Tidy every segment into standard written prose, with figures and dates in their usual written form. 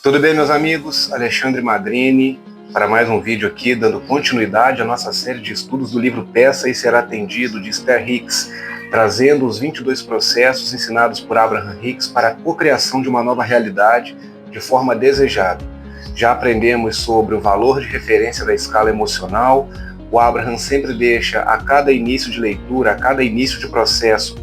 Tudo bem, meus amigos? Alexandre Madrini para mais um vídeo aqui, dando continuidade à nossa série de estudos do livro Peça e Será Atendido, de Esther Hicks, trazendo os 22 processos ensinados por Abraham Hicks para a cocriação de uma nova realidade de forma desejada. Já aprendemos sobre o valor de referência da escala emocional. O Abraham sempre deixa a cada início de leitura, a cada início de processo,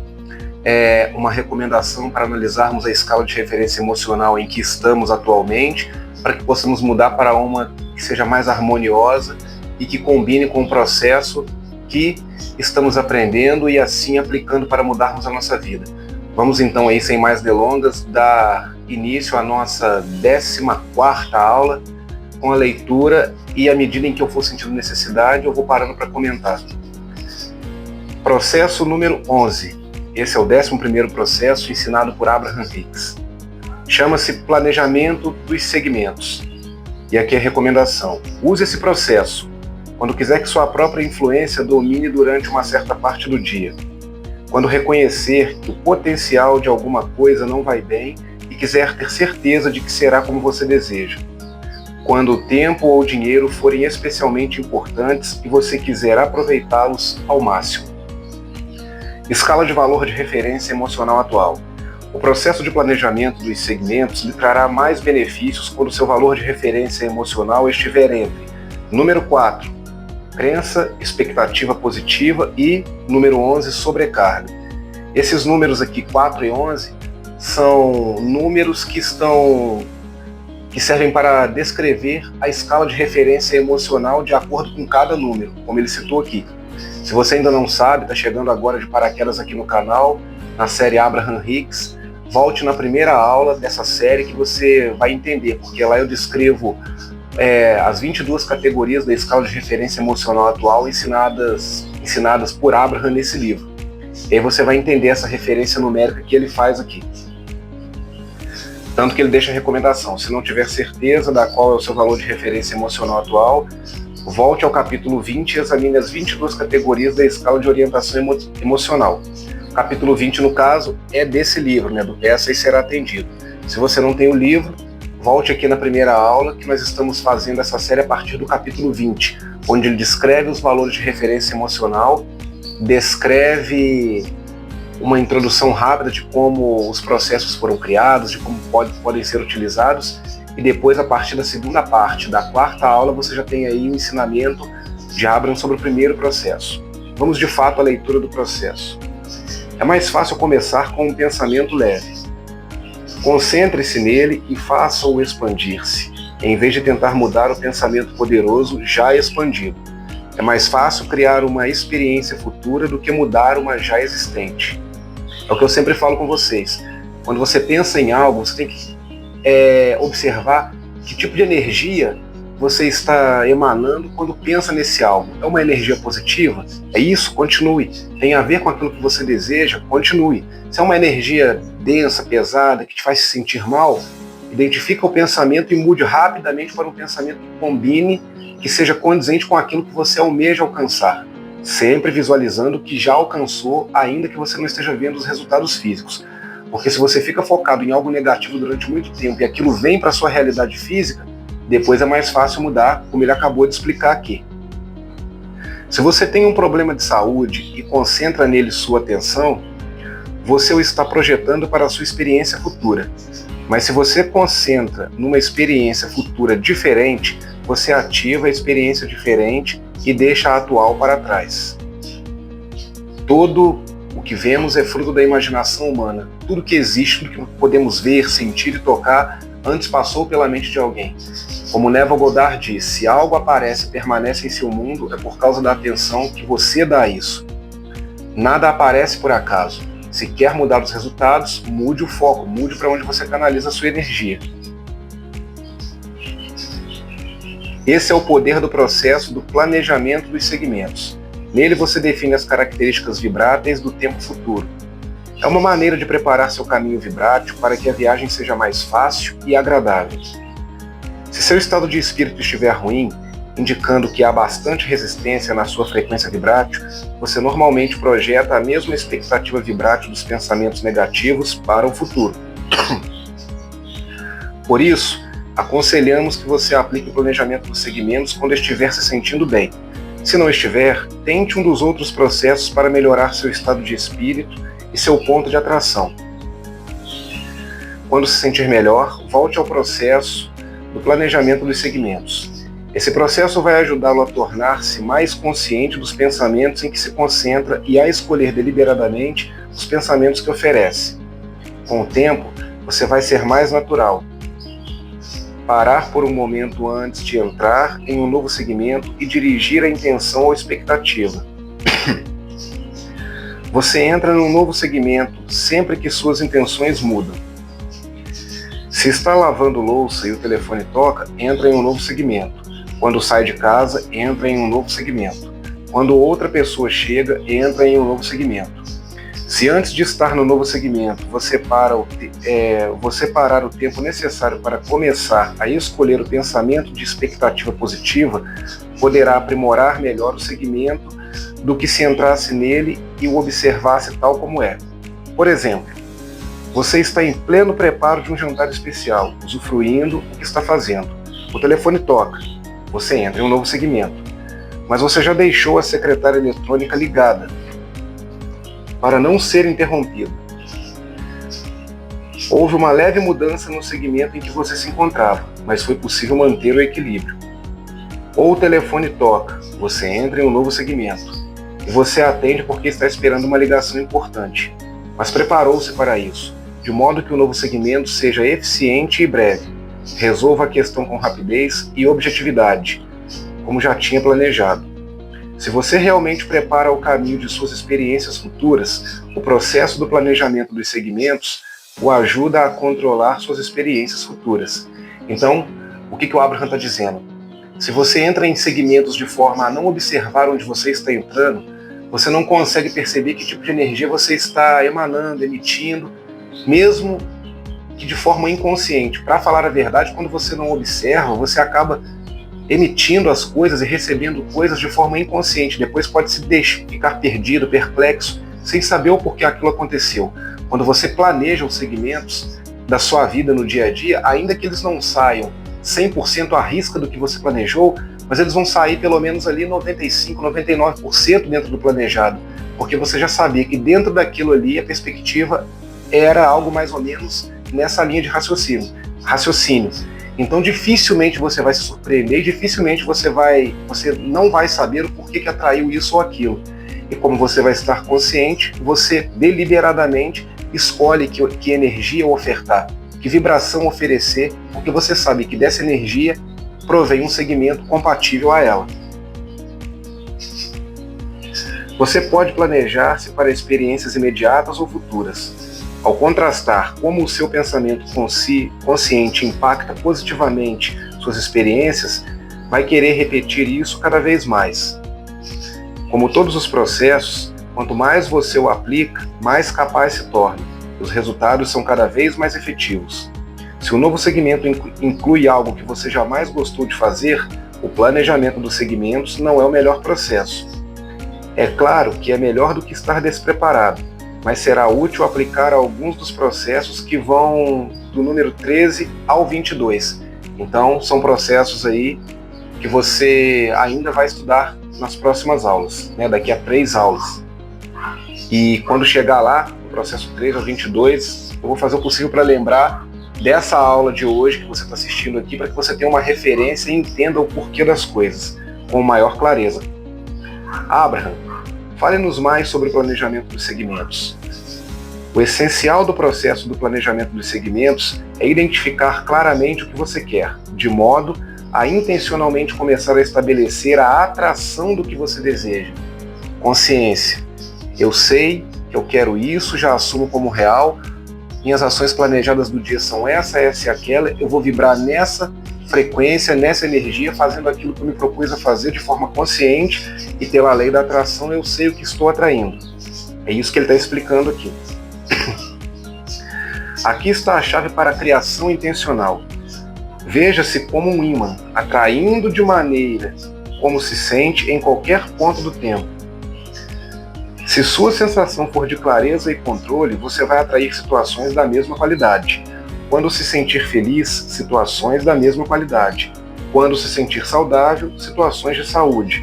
uma recomendação para analisarmos a escala de referência emocional em que estamos atualmente, para que possamos mudar para uma que seja mais harmoniosa e que combine com o processo que estamos aprendendo e assim aplicando para mudarmos a nossa vida. Vamos então aí, sem mais delongas, dar início à nossa 14ª aula com a leitura, e à medida em que eu for sentindo necessidade, eu vou parando para comentar. Processo número 11. Esse é o 11º processo ensinado por Abraham Hicks. Chama-se planejamento dos segmentos. E aqui a recomendação: use esse processo quando quiser que sua própria influência domine durante uma certa parte do dia. Quando reconhecer que o potencial de alguma coisa não vai bem e quiser ter certeza de que será como você deseja. Quando o tempo ou o dinheiro forem especialmente importantes e você quiser aproveitá-los ao máximo. Escala de valor de referência emocional atual. O processo de planejamento dos segmentos lhe trará mais benefícios quando seu valor de referência emocional estiver entre número 4, crença, expectativa positiva, e número 11, sobrecarga. Esses números aqui, 4 e 11, são números que servem para descrever a escala de referência emocional de acordo com cada número, como ele citou aqui. Se você ainda não sabe, está chegando agora de paraquedas aqui no canal, na série Abraham Hicks, volte na primeira aula dessa série que você vai entender, porque lá eu descrevo as 22 categorias da escala de referência emocional atual ensinadas por Abraham nesse livro. E aí você vai entender essa referência numérica que ele faz aqui. Tanto que ele deixa a recomendação: se não tiver certeza da qual é o seu valor de referência emocional atual, volte ao capítulo 20 e examine as 22 categorias da escala de orientação emocional. O capítulo 20, no caso, é desse livro, do Peça e Será Atendido. Se você não tem o livro, volte aqui na primeira aula, que nós estamos fazendo essa série a partir do capítulo 20, onde ele descreve os valores de referência emocional, descreve uma introdução rápida de como os processos foram criados, de como podem ser utilizados. E depois, a partir da segunda parte, da 4ª aula, você já tem aí o ensinamento de Abraham sobre o primeiro processo. Vamos de fato à leitura do processo. É mais fácil começar com um pensamento leve. Concentre-se nele e faça-o expandir-se, em vez de tentar mudar o pensamento poderoso já expandido. É mais fácil criar uma experiência futura do que mudar uma já existente. É o que eu sempre falo com vocês. Quando você pensa em algo, você tem que observar que tipo de energia você está emanando quando pensa nesse algo. É uma energia positiva? É isso? Continue. Tem a ver com aquilo que você deseja? Continue. Se é uma energia densa, pesada, que te faz se sentir mal, identifica o pensamento e mude rapidamente para um pensamento que combine, que seja condizente com aquilo que você almeja alcançar. Sempre visualizando o que já alcançou, ainda que você não esteja vendo os resultados físicos. Porque se você fica focado em algo negativo durante muito tempo e aquilo vem para a sua realidade física, depois é mais fácil mudar, como ele acabou de explicar aqui. Se você tem um problema de saúde e concentra nele sua atenção, você o está projetando para a sua experiência futura. Mas se você concentra numa experiência futura diferente, você ativa a experiência diferente e deixa a atual para trás. Todo o que vemos é fruto da imaginação humana. Tudo que existe, tudo que podemos ver, sentir e tocar, antes passou pela mente de alguém. Como Neville Goddard diz, se algo aparece e permanece em seu mundo, é por causa da atenção que você dá a isso. Nada aparece por acaso. Se quer mudar os resultados, mude o foco, mude para onde você canaliza a sua energia. Esse é o poder do processo do planejamento dos segmentos. Nele você define as características vibráteis do tempo futuro. É uma maneira de preparar seu caminho vibrátil para que a viagem seja mais fácil e agradável. Se seu estado de espírito estiver ruim, indicando que há bastante resistência na sua frequência vibrátil, você normalmente projeta a mesma expectativa vibrátil dos pensamentos negativos para o futuro. Por isso, aconselhamos que você aplique o planejamento dos segmentos quando estiver se sentindo bem. Se não estiver, tente um dos outros processos para melhorar seu estado de espírito e seu ponto de atração. Quando se sentir melhor, volte ao processo do planejamento dos segmentos. Esse processo vai ajudá-lo a tornar-se mais consciente dos pensamentos em que se concentra e a escolher deliberadamente os pensamentos que oferece. Com o tempo, você vai ser mais natural. Parar por um momento antes de entrar em um novo segmento e dirigir a intenção ou expectativa. Você entra num novo segmento sempre que suas intenções mudam. Se está lavando louça e o telefone toca, entra em um novo segmento. Quando sai de casa, entra em um novo segmento. Quando outra pessoa chega, entra em um novo segmento. Se antes de estar no novo segmento você parar o tempo necessário para começar a escolher o pensamento de expectativa positiva, poderá aprimorar melhor o segmento do que se entrasse nele e o observasse tal como é. Por exemplo, você está em pleno preparo de um jantar especial, usufruindo o que está fazendo. O telefone toca, você entra em um novo segmento, mas você já deixou a secretária eletrônica ligada para não ser interrompido. Houve uma leve mudança no segmento em que você se encontrava, mas foi possível manter o equilíbrio. Ou o telefone toca, você entra em um novo segmento, e você atende porque está esperando uma ligação importante, mas preparou-se para isso, de modo que o novo segmento seja eficiente e breve, resolva a questão com rapidez e objetividade, como já tinha planejado. Se você realmente prepara o caminho de suas experiências futuras, o processo do planejamento dos segmentos o ajuda a controlar suas experiências futuras. Então, o que o Abraham está dizendo? Se você entra em segmentos de forma a não observar onde você está entrando, você não consegue perceber que tipo de energia você está emanando, emitindo, mesmo que de forma inconsciente. Para falar a verdade, quando você não observa, você acaba emitindo as coisas e recebendo coisas de forma inconsciente. Depois pode se ficar perdido, perplexo, sem saber o porquê aquilo aconteceu. Quando você planeja os segmentos da sua vida no dia a dia, ainda que eles não saiam 100% à risca do que você planejou, mas eles vão sair pelo menos ali 95%, 99% dentro do planejado, porque você já sabia que dentro daquilo ali a perspectiva era algo mais ou menos nessa linha de raciocínio. Então dificilmente você vai se surpreender, dificilmente você não vai saber o porquê que atraiu isso ou aquilo. E como você vai estar consciente, você deliberadamente escolhe que energia ofertar, que vibração oferecer, porque você sabe que dessa energia provém um segmento compatível a ela. Você pode planejar-se para experiências imediatas ou futuras. Ao contrastar como o seu pensamento consciente impacta positivamente suas experiências, vai querer repetir isso cada vez mais. Como todos os processos, quanto mais você o aplica, mais capaz se torna. Os resultados são cada vez mais efetivos. Se o novo segmento inclui algo que você jamais gostou de fazer, o planejamento dos segmentos não é o melhor processo. É claro que é melhor do que estar despreparado, mas será útil aplicar alguns dos processos que vão do número 13 ao 22. Então, são processos aí que você ainda vai estudar nas próximas aulas, né? Daqui a 3 aulas. E quando chegar lá, no processo 13 ao 22, eu vou fazer o possível para lembrar dessa aula de hoje que você está assistindo aqui, para que você tenha uma referência e entenda o porquê das coisas, com maior clareza. Abraham, fale-nos mais sobre o planejamento dos segmentos. O essencial do processo do planejamento dos segmentos é identificar claramente o que você quer, de modo a intencionalmente começar a estabelecer a atração do que você deseja. Consciência. Eu sei que eu quero isso, já assumo como real, minhas ações planejadas do dia são essa e aquela, eu vou vibrar nessa frequência, nessa energia, fazendo aquilo que eu me propus a fazer de forma consciente, e pela lei da atração eu sei o que estou atraindo. É isso que ele está explicando aqui. Aqui está a chave para a criação intencional. Veja-se como um ímã, atraindo de maneira como se sente em qualquer ponto do tempo. Se sua sensação for de clareza e controle, você vai atrair situações da mesma qualidade. Quando se sentir feliz, situações da mesma qualidade. Quando se sentir saudável, situações de saúde.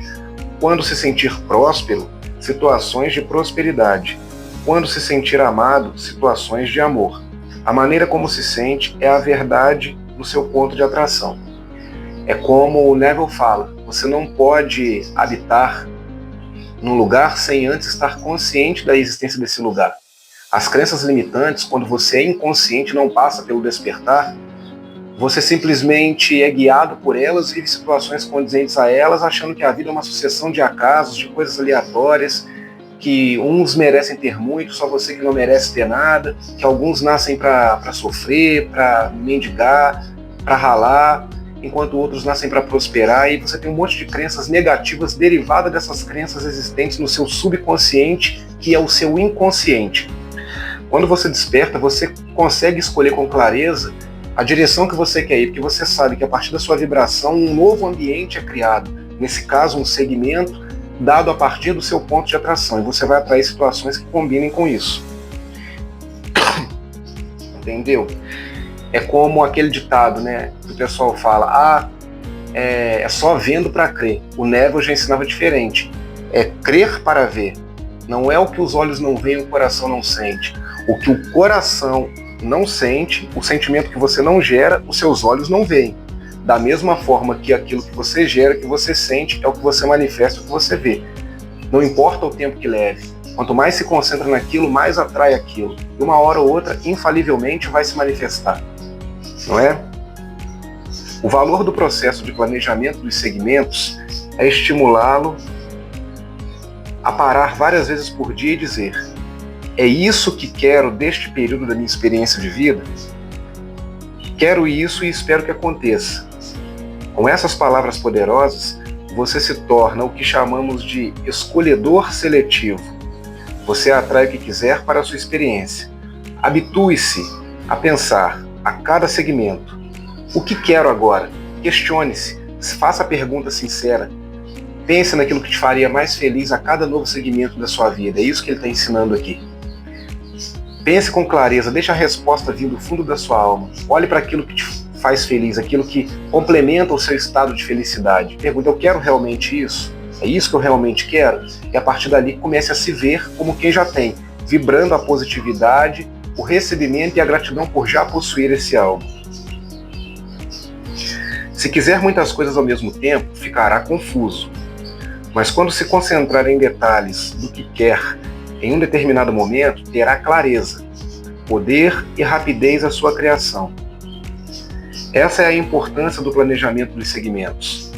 Quando se sentir próspero, situações de prosperidade. Quando se sentir amado, situações de amor. A maneira como se sente é a verdade no seu ponto de atração. É como o Neville fala, você não pode habitar num lugar sem antes estar consciente da existência desse lugar. As crenças limitantes, quando você é inconsciente, não passa pelo despertar, você simplesmente é guiado por elas, vive situações condizentes a elas, achando que a vida é uma sucessão de acasos, de coisas aleatórias, que uns merecem ter muito, só você que não merece ter nada, que alguns nascem para sofrer, para mendigar, para ralar, enquanto outros nascem para prosperar, e você tem um monte de crenças negativas derivadas dessas crenças existentes no seu subconsciente, que é o seu inconsciente. Quando você desperta, você consegue escolher com clareza a direção que você quer ir, porque você sabe que a partir da sua vibração um novo ambiente é criado, nesse caso um segmento dado a partir do seu ponto de atração, e você vai atrair situações que combinem com isso. Entendeu? É como aquele ditado, né, que o pessoal fala, é só vendo para crer. O Neville já ensinava diferente. É crer para ver. Não é o que os olhos não veem, o coração não sente. O que o coração não sente, o sentimento que você não gera, os seus olhos não veem. Da mesma forma que aquilo que você gera, que você sente, é o que você manifesta, o que você vê. Não importa o tempo que leve. Quanto mais se concentra naquilo, mais atrai aquilo. E uma hora ou outra, infalivelmente, vai se manifestar. Não é? O valor do processo de planejamento dos segmentos é estimulá-lo a parar várias vezes por dia e dizer: é isso que quero deste período da minha experiência de vida? Quero isso e espero que aconteça. Com essas palavras poderosas, você se torna o que chamamos de escolhedor seletivo. Você atrai o que quiser para a sua experiência. Habitue-se a pensar a cada segmento: o que quero agora? Questione-se, faça a pergunta sincera. Pense naquilo que te faria mais feliz a cada novo segmento da sua vida. É isso que ele está ensinando aqui. Pense com clareza, deixe a resposta vir do fundo da sua alma. Olhe para aquilo que te faz feliz, aquilo que complementa o seu estado de felicidade. Pergunta: eu quero realmente isso? É isso que eu realmente quero? E a partir dali comece a se ver como quem já tem, vibrando a positividade, o recebimento e a gratidão por já possuir esse algo. Se quiser muitas coisas ao mesmo tempo, ficará confuso. Mas quando se concentrar em detalhes do que quer em um determinado momento, terá clareza, poder e rapidez à sua criação. Essa é a importância do planejamento dos segmentos.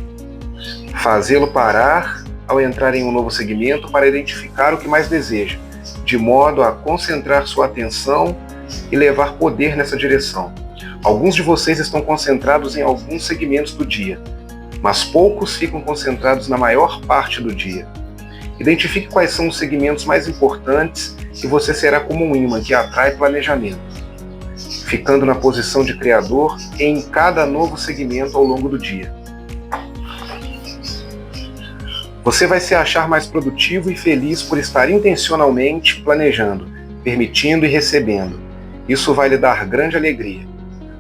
Fazê-lo parar ao entrar em um novo segmento para identificar o que mais deseja, de modo a concentrar sua atenção e levar poder nessa direção. Alguns de vocês estão concentrados em alguns segmentos do dia, mas poucos ficam concentrados na maior parte do dia. Identifique quais são os segmentos mais importantes e você será como um imã que atrai planejamento, ficando na posição de criador em cada novo segmento ao longo do dia. Você vai se achar mais produtivo e feliz por estar intencionalmente planejando, permitindo e recebendo. Isso vai lhe dar grande alegria.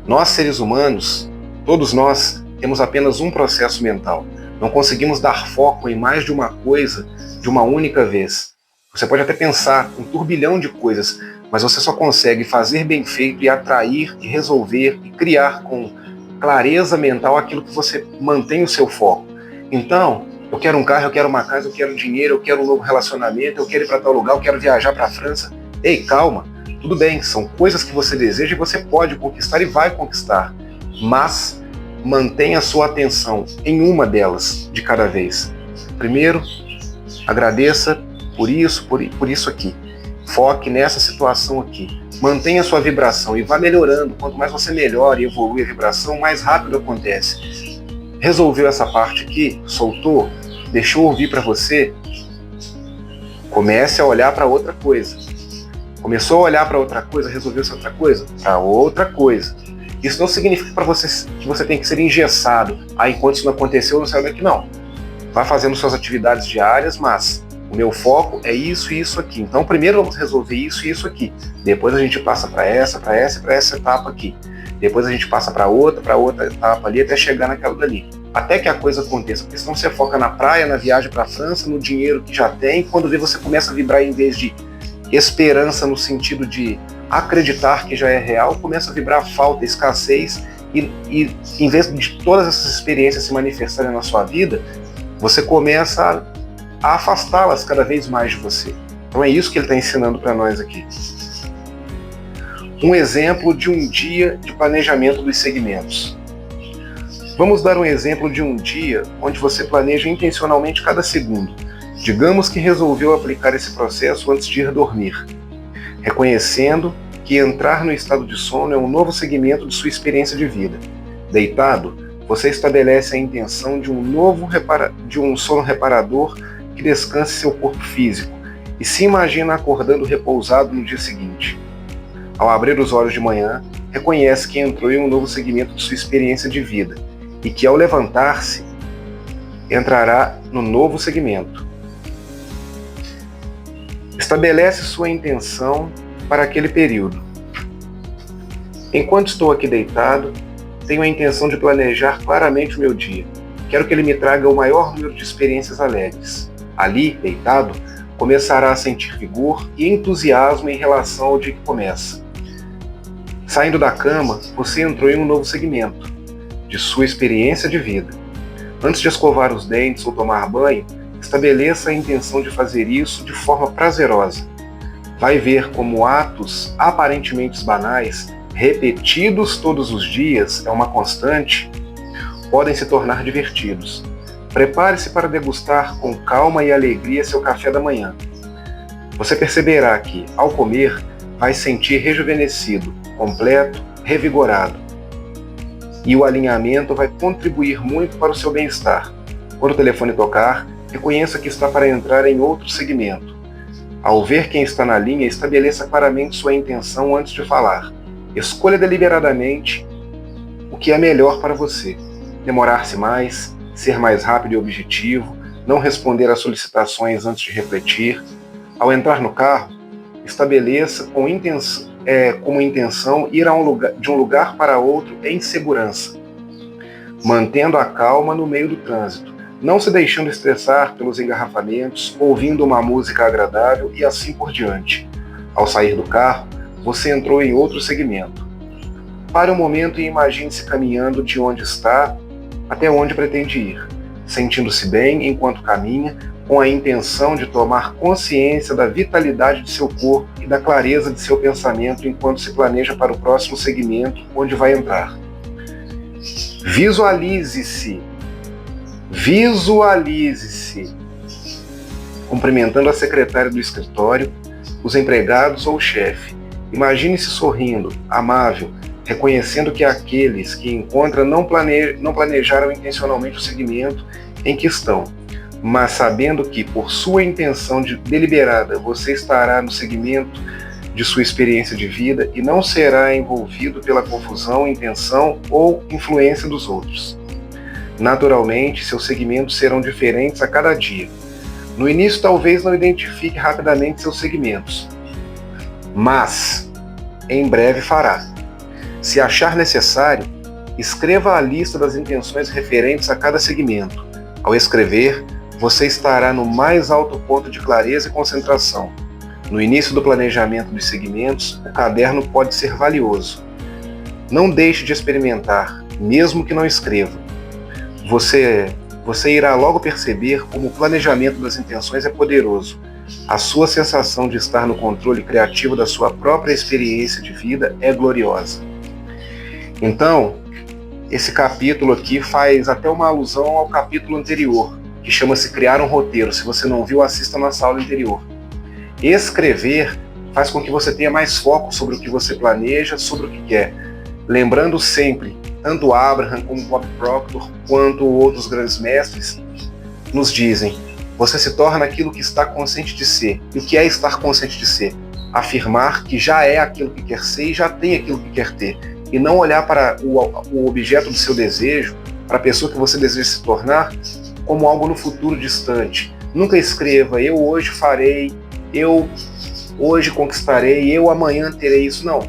Nós, seres humanos, todos nós, temos apenas um processo mental. Não conseguimos dar foco em mais de uma coisa de uma única vez. Você pode até pensar um turbilhão de coisas, mas você só consegue fazer bem feito e atrair e resolver e criar com clareza mental aquilo que você mantém o seu foco. Então, eu quero um carro, eu quero uma casa, eu quero dinheiro, eu quero um novo relacionamento, eu quero ir para tal lugar, eu quero viajar para a França. Ei, calma, tudo bem, são coisas que você deseja e você pode conquistar e vai conquistar, mas mantenha a sua atenção em uma delas de cada vez. Primeiro, agradeça por isso aqui. Foque nessa situação aqui. Mantenha a sua vibração e vá melhorando. Quanto mais você melhora e evolui a vibração, mais rápido acontece. Resolveu essa parte aqui? Soltou? Deixou ouvir para você? Comece a olhar para outra coisa. Começou a olhar para outra coisa, resolveu essa outra coisa? Para outra coisa. Isso não significa para você que você tem que ser engessado. Enquanto isso não aconteceu, não saiu daqui, não. Vai fazendo suas atividades diárias, mas o meu foco é isso e isso aqui. Então, primeiro vamos resolver isso e isso aqui. Depois a gente passa para essa etapa aqui. Depois a gente passa para outra etapa ali, até chegar naquela dali. Até que a coisa aconteça, porque senão você foca na praia, na viagem para a França, no dinheiro que já tem, quando vê você começa a vibrar em vez de esperança no sentido de acreditar que já é real, começa a vibrar falta, escassez, e em vez de todas essas experiências se manifestarem na sua vida, você começa a afastá-las cada vez mais de você. Então é isso que ele está ensinando para nós aqui. Um exemplo de um dia de planejamento dos segmentos. Vamos dar um exemplo de um dia onde você planeja intencionalmente cada segundo. Digamos que resolveu aplicar esse processo antes de ir dormir, reconhecendo que entrar no estado de sono é um novo segmento de sua experiência de vida. Deitado, você estabelece a intenção de um sono reparador que descanse seu corpo físico e se imagina acordando repousado no dia seguinte. Ao abrir os olhos de manhã, reconhece que entrou em um novo segmento de sua experiência de vida e que, ao levantar-se, entrará no novo segmento. Estabelece sua intenção para aquele período. Enquanto estou aqui deitado, tenho a intenção de planejar claramente o meu dia. Quero que ele me traga o maior número de experiências alegres. Ali, deitado, começará a sentir vigor e entusiasmo em relação ao dia que começa. Saindo da cama, você entrou em um novo segmento de sua experiência de vida. Antes de escovar os dentes ou tomar banho, estabeleça a intenção de fazer isso de forma prazerosa. Vai ver como atos aparentemente banais, repetidos todos os dias, é uma constante, podem se tornar divertidos. Prepare-se para degustar com calma e alegria seu café da manhã. Você perceberá que, ao comer, vai sentir rejuvenescido, completo, revigorado. E o alinhamento vai contribuir muito para o seu bem-estar. Quando o telefone tocar, reconheça que está para entrar em outro segmento. Ao ver quem está na linha, estabeleça claramente sua intenção antes de falar. Escolha deliberadamente o que é melhor para você. Demorar-se mais, ser mais rápido e objetivo, não responder às solicitações antes de refletir. Ao entrar no carro, estabeleça como intenção ir de um lugar para outro em segurança, mantendo a calma no meio do trânsito, não se deixando estressar pelos engarrafamentos, ouvindo uma música agradável e assim por diante. Ao sair do carro, você entrou em outro segmento. Pare um momento e imagine-se caminhando de onde está até onde pretende ir, sentindo-se bem enquanto caminha, com a intenção de tomar consciência da vitalidade de seu corpo e da clareza de seu pensamento enquanto se planeja para o próximo segmento onde vai entrar. Visualize-se. Visualize-se. Cumprimentando a secretária do escritório, os empregados ou o chefe. Imagine-se sorrindo, amável, reconhecendo que aqueles que encontra não planejaram intencionalmente o segmento em que estão, mas sabendo que, por sua intenção deliberada, você estará no segmento de sua experiência de vida e não será envolvido pela confusão, intenção ou influência dos outros. Naturalmente, seus segmentos serão diferentes a cada dia. No início, talvez não identifique rapidamente seus segmentos, mas em breve fará. Se achar necessário, escreva a lista das intenções referentes a cada segmento. Ao escrever, você estará no mais alto ponto de clareza e concentração. No início do planejamento dos segmentos, o caderno pode ser valioso. Não deixe de experimentar, mesmo que não escreva. Você irá logo perceber como o planejamento das intenções é poderoso. A sua sensação de estar no controle criativo da sua própria experiência de vida é gloriosa. Então, esse capítulo aqui faz até uma alusão ao capítulo anterior, que chama-se Criar um Roteiro. Se você não viu, assista a nossa aula anterior. Escrever faz com que você tenha mais foco sobre o que você planeja, sobre o que quer. Lembrando sempre, tanto Abraham como Bob Proctor, quanto outros grandes mestres, nos dizem, você se torna aquilo que está consciente de ser. E o que é estar consciente de ser? Afirmar que já é aquilo que quer ser e já tem aquilo que quer ter. E não olhar para o objeto do seu desejo, para a pessoa que você deseja se tornar, como algo no futuro distante. Nunca escreva, eu hoje farei, eu hoje conquistarei, eu amanhã terei isso. Não.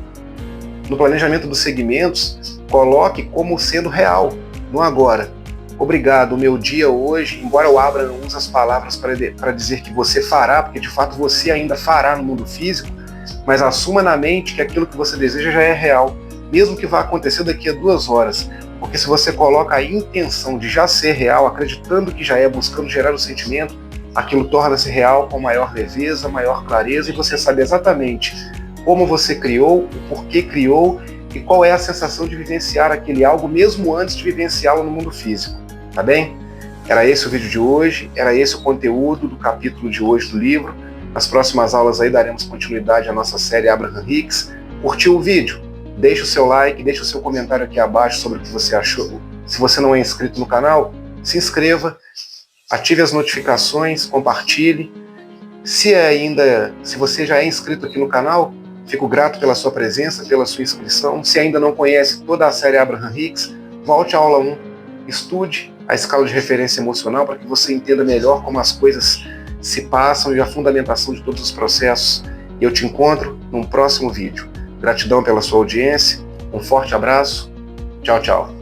No planejamento dos segmentos, coloque como sendo real, no agora. Obrigado, o meu dia hoje, embora o Abraham use as palavras para dizer que você fará, porque de fato você ainda fará no mundo físico, mas assuma na mente que aquilo que você deseja já é real, mesmo que vá acontecer daqui a 2 horas, porque se você coloca a intenção de já ser real, acreditando que já é, buscando gerar o sentimento, aquilo torna-se real com maior leveza, maior clareza, e você sabe exatamente como você criou, o porquê criou e qual é a sensação de vivenciar aquele algo mesmo antes de vivenciá-lo no mundo físico, tá bem? Era esse o vídeo de hoje, era esse o conteúdo do capítulo de hoje do livro. Nas próximas aulas aí daremos continuidade à nossa série Abraham Hicks. Curtiu o vídeo? Deixe o seu like, deixe o seu comentário aqui abaixo sobre o que você achou. Se você não é inscrito no canal, se inscreva, ative as notificações, compartilhe. Se você já é inscrito aqui no canal, fico grato pela sua presença, pela sua inscrição. Se ainda não conhece toda a série Abraham Hicks, volte à aula 1, estude a escala de referência emocional para que você entenda melhor como as coisas se passam e a fundamentação de todos os processos. E eu te encontro num próximo vídeo. Gratidão pela sua audiência, um forte abraço, tchau, tchau.